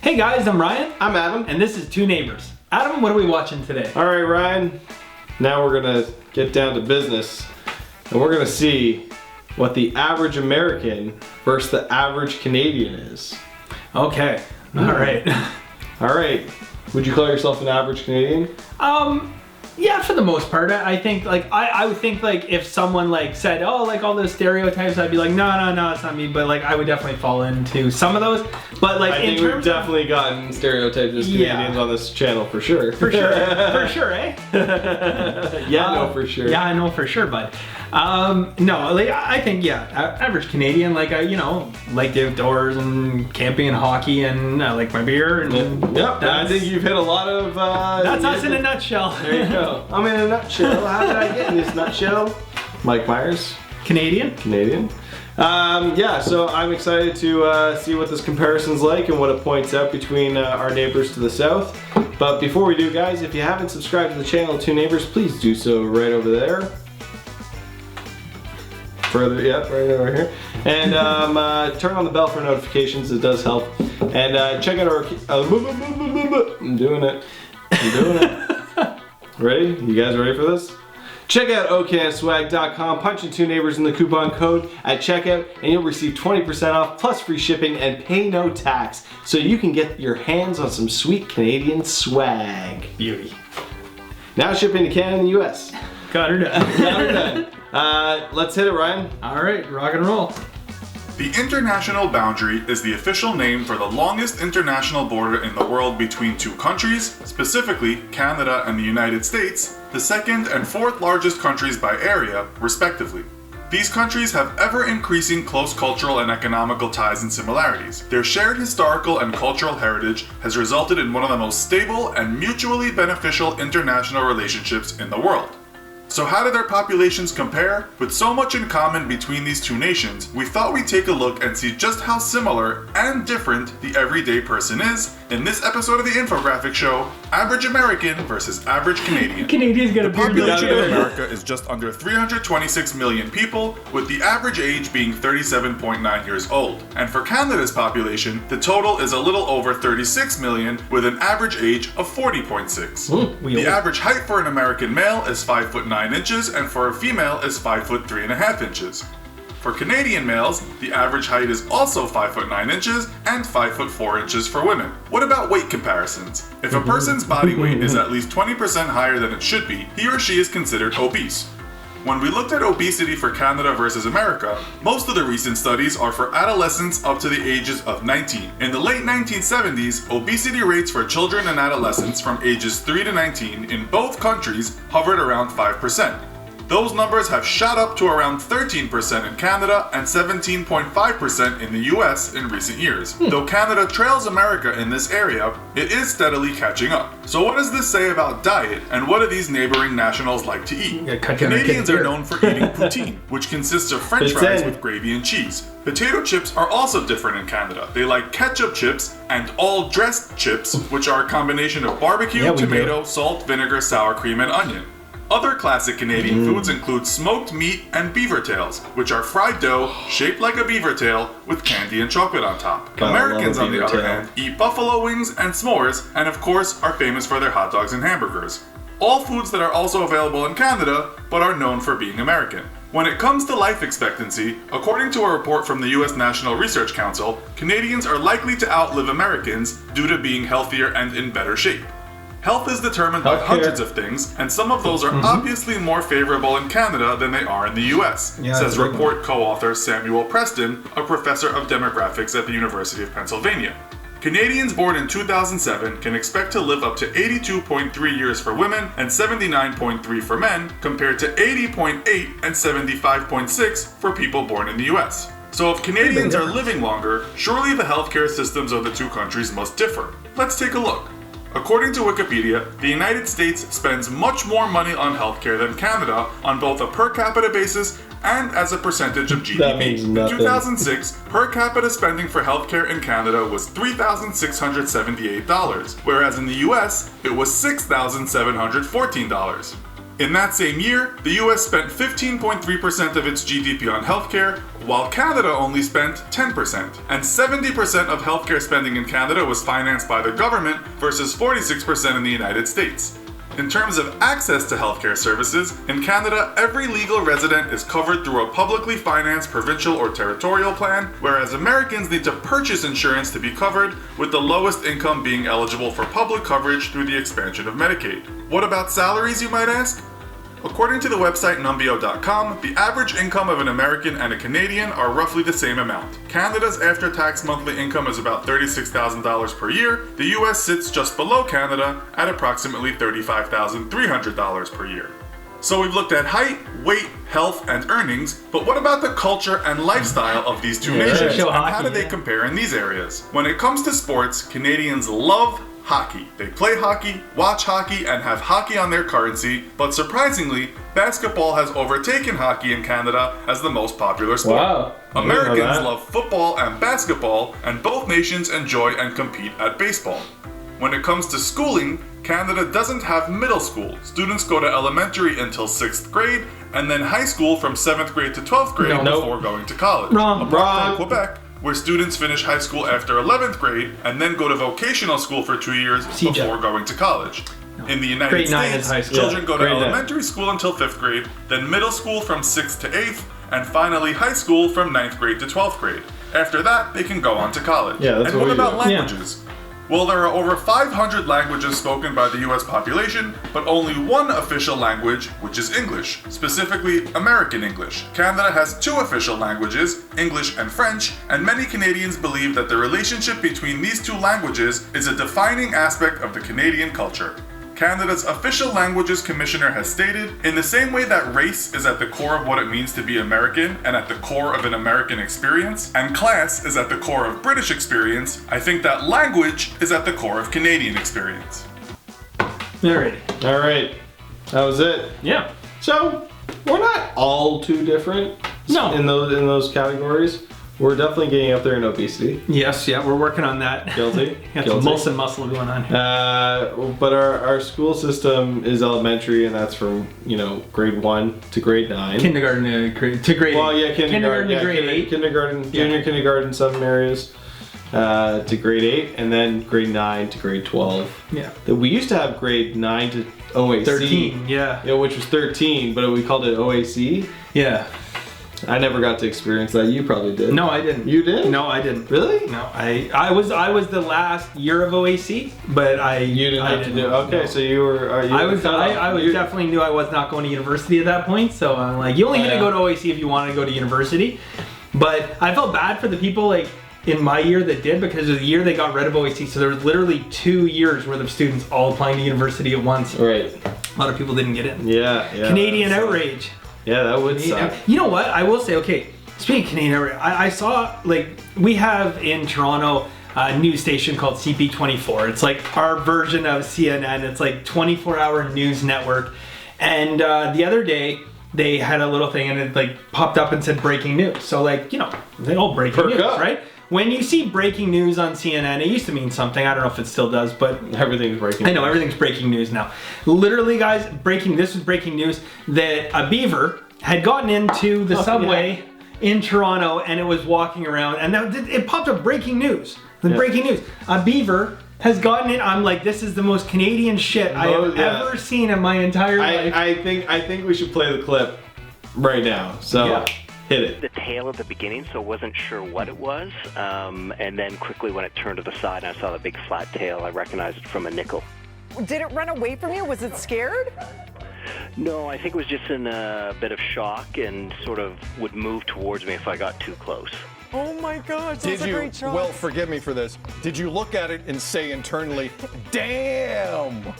Hey guys, I'm Ryan. I'm Adam. And this is Two Neighbors. Adam, what are we watching today? All right, Ryan. Now we're gonna get down to business, and we're gonna see what the average American versus the average Canadian is. Okay. All right. All right. Would you call yourself an average Canadian? Yeah, for the most part. I think like I would think like if someone like said, oh, like all those stereotypes, I'd be like, no, it's not me. But like I would definitely fall into some of those. But like I think we've definitely gotten stereotypes as Canadians on this channel for sure. For sure. For sure, eh? No, for sure. Yeah, I know for sure, bud. No, like I think average Canadian, like I, like the outdoors and camping and hockey, and I like my beer and yep. I think you've hit a lot of. That's us in a nutshell. There you go. I'm in a nutshell. How did I get in this nutshell? Mike Myers. Canadian. Yeah, so I'm excited to see what this comparison's like and what it points out between our neighbors to the south. But before we do, guys, if you haven't subscribed to the channel Two Neighbors, please do so right over there. Further, yeah, right over here. And turn on the bell for notifications, it does help. And check out our, I'm doing it. Ready? You guys ready for this? Check out okanswag.com, punch in Two Neighbors in the coupon code at checkout, and you'll receive 20% off plus free shipping and pay no tax, so you can get your hands on some sweet Canadian swag. Beauty. Now shipping to Canada and the US. Got her done. Let's hit it, Ryan. All right, rock and roll. The international boundary is the official name for the longest international border in the world between two countries, specifically Canada and the United States, the second and fourth largest countries by area, respectively. These countries have ever-increasing close cultural and economical ties and similarities. Their shared historical and cultural heritage has resulted in one of the most stable and mutually beneficial international relationships in the world. So how do their populations compare? With so much in common between these two nations, we thought we'd take a look and see just how similar and different the everyday person is in this episode of the infographic show, Average American versus Average Canadian. Canadians get a The population of America is just under 326 million people, with the average age being 37.9 years old. And for Canada's population, the total is a little over 36 million, with an average age of 40.6. The average height for an American male is 5 foot 9 inches, and for a female is 5 foot 3.5 inches. For Canadian males, the average height is also 5 foot 9 inches and 5 foot 4 inches for women. What about weight comparisons? If a person's body weight is at least 20% higher than it should be, he or she is considered obese. When we looked at obesity for Canada versus America, most of the recent studies are for adolescents up to the ages of 19. In the late 1970s, obesity rates for children and adolescents from ages 3 to 19 in both countries hovered around 5%. Those numbers have shot up to around 13% in Canada and 17.5% in the US in recent years. Though Canada trails America in this area, it is steadily catching up. So what does this say about diet, and what do these neighboring nationals like to eat? Canadians are known for eating poutine, which consists of French fries with gravy and cheese. Potato chips are also different in Canada. They like ketchup chips and all dressed chips, which are a combination of barbecue, tomato, salt, vinegar, sour cream, and onion. Other classic Canadian foods include smoked meat and beaver tails, which are fried dough shaped like a beaver tail with candy and chocolate on top. Americans, on the other hand, eat buffalo wings and s'mores, and of course are famous for their hot dogs and hamburgers. All foods that are also available in Canada, but are known for being American. When it comes to life expectancy, according to a report from the US National Research Council, Canadians are likely to outlive Americans due to being healthier and in better shape. Health is determined by hundreds of things, and some of those are obviously more favorable in Canada than they are in the US, says report co-author Samuel Preston, a professor of demographics at the University of Pennsylvania. Canadians born in 2007 can expect to live up to 82.3 years for women and 79.3 for men, compared to 80.8 and 75.6 for people born in the US. So if Canadians are living longer, surely the healthcare systems of the two countries must differ. Let's take a look. According to Wikipedia, the United States spends much more money on healthcare than Canada on both a per capita basis and as a percentage of GDP. In 2006, per capita spending for healthcare in Canada was $3,678, whereas in the US, it was $6,714. In that same year, the US spent 15.3% of its GDP on healthcare, while Canada only spent 10%. And 70% of healthcare spending in Canada was financed by the government versus 46% in the United States. In terms of access to healthcare services, in Canada, every legal resident is covered through a publicly financed provincial or territorial plan, whereas Americans need to purchase insurance to be covered, with the lowest income being eligible for public coverage through the expansion of Medicaid. What about salaries, you might ask? According to the website numbeo.com, the average income of an American and a Canadian are roughly the same amount. Canada's after-tax monthly income is about $36,000 per year. The US sits just below Canada at approximately $35,300 per year. So we've looked at height, weight, health, and earnings, but what about the culture and lifestyle of these two nations, and how do they compare in these areas? When it comes to sports, Canadians love hockey. They play hockey, watch hockey, and have hockey on their currency, but surprisingly, basketball has overtaken hockey in Canada as the most popular sport. Wow. Americans love football and basketball, and both nations enjoy and compete at baseball. When it comes to schooling, Canada doesn't have middle school. Students go to elementary until 6th grade, and then high school from 7th grade to 12th grade before going to college. Apart from Quebec, where students finish high school after 11th grade and then go to vocational school for 2 years before going to college. In the United States, children go to elementary school until 5th grade, then middle school from 6th to 8th, and finally high school from 9th grade to 12th grade. After that, they can go on to college. And what about languages? Well, there are over 500 languages spoken by the US population, but only one official language, which is English, specifically American English. Canada has 2 official languages, English and French, and many Canadians believe that the relationship between these 2 languages is a defining aspect of the Canadian culture. Canada's Official Languages Commissioner has stated, in the same way that race is at the core of what it means to be American and at the core of an American experience, and class is at the core of British experience, I think that language is at the core of Canadian experience. Alrighty. All right. That was it. Yeah. So, we're not all too different in those categories. We're definitely getting up there in obesity. Yes, yeah, we're working on that. Guilty. Got some muscle going on here. But our school system is elementary, and that's from grade 1 to grade 9. Kindergarten to grade 8. Well, yeah, kindergarten to grade 8. Kindergarten, junior kindergarten in some areas to grade 8, and then grade 9 to grade 12. Yeah. We used to have grade 9 to OAC. 13, yeah. Which was 13, but we called it OAC. Yeah. I never got to experience that. You probably did. No, I didn't. You did? No, I didn't. Really? No, I was the last year of OAC, but you didn't have to do. Okay, so you were. I definitely knew I was not going to university at that point. So I'm like, you only had to go to OAC if you wanted to go to university. But I felt bad for the people in my year that did, because of the year they got rid of OAC. So there was literally 2 years worth of students all applying to university at once. Right. A lot of people didn't get in. Yeah. Canadian outrage. Yeah, that would suck. You know what? I will say, okay, speaking of Canadian outrage, I saw, we have in Toronto a news station called CP24. It's like our version of CNN. It's like 24-hour news network. And the other day, they had a little thing and it popped up and said breaking news. So they all breaking news, right? When you see breaking news on CNN, it used to mean something. I don't know if it still does, but everything's breaking news. I know, everything's breaking news now. Literally, guys, this was breaking news that a beaver had gotten into the subway in Toronto and it was walking around, and it popped up breaking news. Breaking news. A beaver has gotten in. I'm like, this is the most Canadian shit I have ever seen in my entire life. I think we should play the clip right now. So hit it. The tail at the beginning, so wasn't sure what it was. And then quickly when it turned to the side and I saw the big flat tail, I recognized it from a nickel. Did it run away from you? Was it scared? No, I think it was just in a bit of shock and sort of would move towards me if I got too close. Oh my gosh, that was a great shot. Well, forgive me for this. Did you look at it and say internally, damn?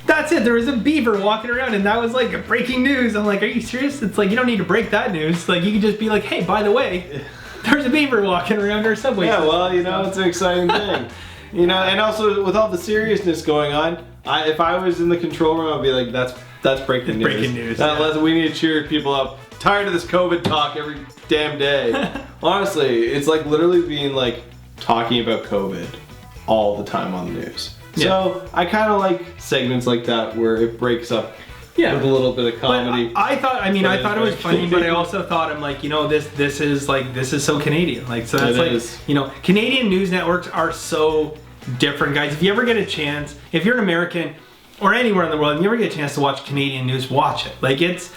That's it. There was a beaver walking around, and that was breaking news. I'm like, are you serious? It's you don't need to break that news. You could just be like, hey, by the way, there's a beaver walking around our subway. Yeah, well, it's an exciting thing. And also with all the seriousness going on, if I was in the control room, I'd be like, that's breaking news. Breaking news. We need to cheer people up. Tired of this COVID talk every damn day. Honestly, it's literally being talking about COVID all the time on the news. So I kind of like segments like that where it breaks up Yeah. with a little bit of comedy. But I thought it was funny, but I Canadian. also thought, I'm like, this is so Canadian. Like, so that's It like, is. Canadian news networks are so different, guys. If you ever get a chance, if you're an American or anywhere in the world, and you ever get a chance to watch Canadian news, watch it. Like, it's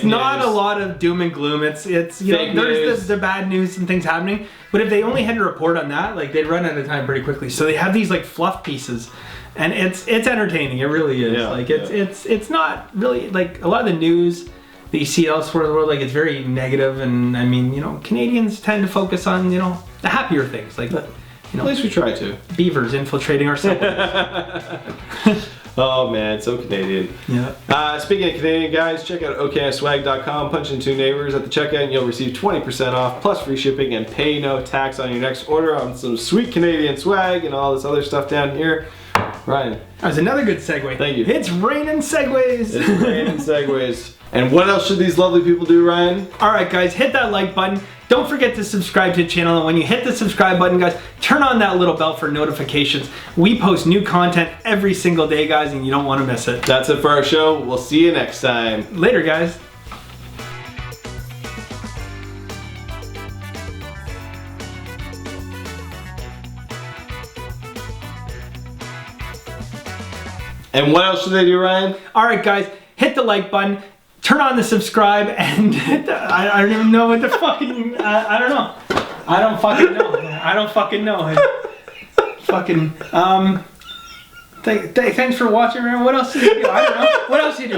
not news. a lot of doom and gloom. It's there's news. the bad news and things happening. But if they only had to report on that, like, they'd run out of time pretty quickly. So they have these like fluff pieces. And it's entertaining. It really is. Yeah, like it's not really like a lot of the news that you see elsewhere in the world. Like, it's very negative, and I mean, Canadians tend to focus on the happier things, like At least we try to. beavers infiltrating our subways. Oh man, so Canadian. Yeah. Speaking of Canadian, guys, check out okayswag.com, punch in 2 neighbors at the checkout, and you'll receive 20% off plus free shipping and pay no tax on your next order on some sweet Canadian swag and all this other stuff down here. Ryan. That was another good segue. Thank you. It's raining segues. It's raining segues. And what else should these lovely people do, Ryan? All right, guys, hit that like button. Don't forget to subscribe to the channel. And when you hit the subscribe button, guys, turn on that little bell for notifications. We post new content every single day, guys, and you don't want to miss it. That's it for our show. We'll see you next time. Later, guys. And what else should they do, Ryan? All right, guys, hit the like button, turn on the subscribe, and hit the, I don't even know what the fucking, I don't know. I don't fucking know. Thanks for watching, man. What else did you do? I don't know. What else did you do?